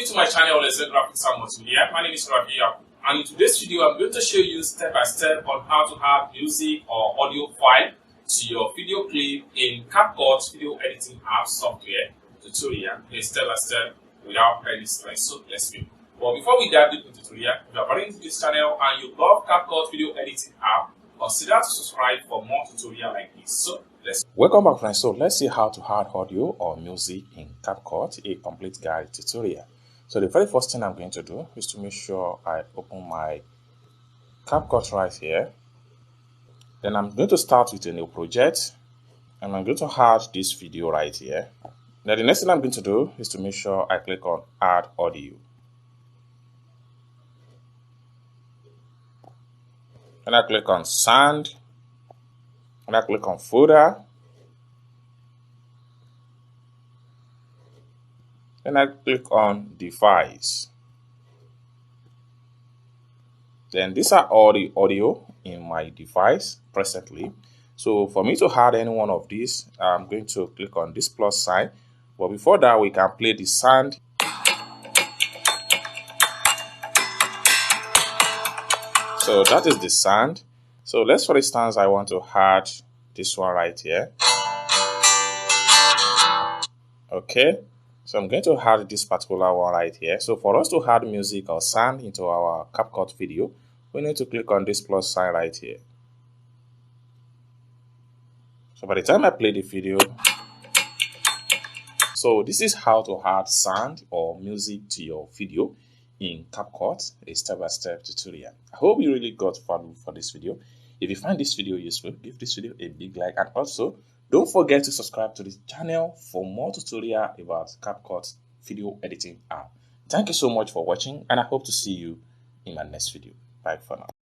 to my channel, Let's Say Graphics and Multimedia. My name is Rabia, and in today's video, I'm going to show you step by step on how to add music or audio file to your video clip in CapCut video editing app software tutorial, a step by step without any stress. So let's go. But before we dive deep into the tutorial, if you are brand new to this channel and you love CapCut video editing app, consider to subscribe for more tutorials like this. So welcome back, friends. So let's see how to add audio or music in CapCut, a complete guide tutorial. So the very first thing I'm going to do is to make sure I open my CapCut right here. Then I'm going to start with a new project, and I'm going to add this video right here. Now the next thing I'm going to do is to make sure I click on add audio. And I click on sound, and I click on folder. Then I click on device. Then these are all the audio in my device presently. So for me to add any one of these, I'm going to click on this plus sign. But before that, we can play the sound. So that is the sound. So let's, for instance, I want to add this one right here. Okay. So I'm going to add this particular one right here. So for us to add music or sound into our CapCut video, we need to click on this plus sign right here. So by the time I play the video, so this is how to add sound or music to your video in CapCut, a step-by-step tutorial. I hope you really got value for this video. If you find this video useful, give this video a big like, and also don't forget to subscribe to this channel for more tutorial about CapCut video editing app. Thank you so much for watching, and I hope to see you in my next video. Bye for now.